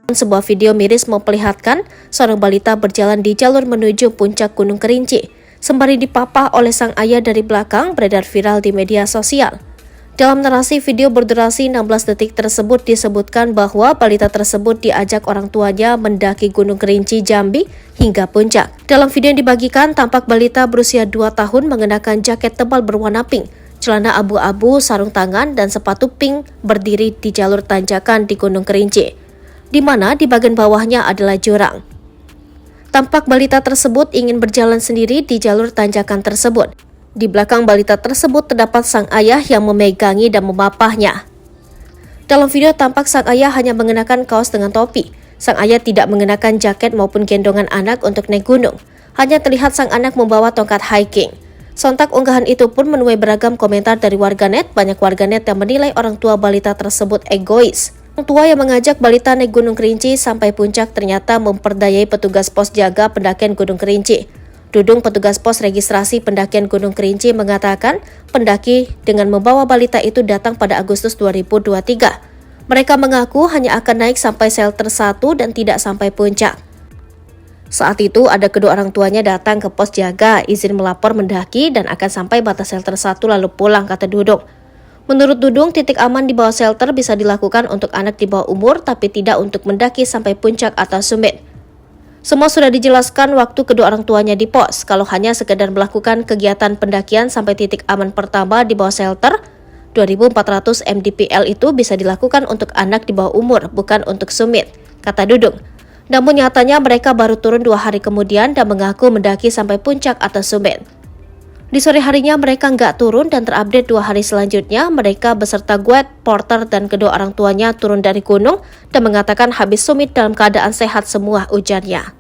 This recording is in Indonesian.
Sebuah video miris memperlihatkan seorang balita berjalan di jalur menuju puncak Gunung Kerinci, sembari dipapah oleh sang ayah dari belakang beredar viral di media sosial. Dalam narasi video berdurasi 16 detik tersebut disebutkan bahwa balita tersebut diajak orang tuanya mendaki Gunung Kerinci Jambi hingga puncak. Dalam video yang dibagikan, tampak balita berusia 2 tahun mengenakan jaket tebal berwarna pink, celana abu-abu, sarung tangan, dan sepatu pink berdiri di jalur tanjakan di Gunung Kerinci, di mana di bagian bawahnya adalah jurang. Tampak balita tersebut ingin berjalan sendiri di jalur tanjakan tersebut. Di belakang balita tersebut terdapat sang ayah yang memegangi dan memapahnya. Dalam video tampak sang ayah hanya mengenakan kaos dengan topi. Sang ayah tidak mengenakan jaket maupun gendongan anak untuk naik gunung. Hanya terlihat sang anak membawa tongkat hiking. Sontak unggahan itu pun menuai beragam komentar dari warganet. Banyak warganet yang menilai orang tua balita tersebut egois. Orang tua yang mengajak balita naik Gunung Kerinci sampai puncak ternyata memperdayai petugas pos jaga pendakian Gunung Kerinci. Dudung petugas pos registrasi pendakian Gunung Kerinci mengatakan pendaki dengan membawa balita itu datang pada Agustus 2023. Mereka mengaku hanya akan naik sampai shelter 1 dan tidak sampai puncak. Saat itu ada kedua orang tuanya datang ke pos jaga, izin melapor mendaki dan akan sampai batas shelter 1 lalu pulang, kata Dudung. Menurut Dudung, titik aman di bawah shelter bisa dilakukan untuk anak di bawah umur tapi tidak untuk mendaki sampai puncak atau summit. Semua sudah dijelaskan waktu kedua orang tuanya di pos, kalau hanya sekedar melakukan kegiatan pendakian sampai titik aman pertama di bawah shelter, 2.400 mdpl itu bisa dilakukan untuk anak di bawah umur, bukan untuk summit, kata Dudung. Namun nyatanya mereka baru turun 2 hari kemudian dan mengaku mendaki sampai puncak atau summit. Di sore harinya mereka nggak turun dan terupdate 2 hari selanjutnya mereka beserta guide, porter, dan kedua orang tuanya turun dari gunung dan mengatakan habis summit dalam keadaan sehat semua, ujarnya.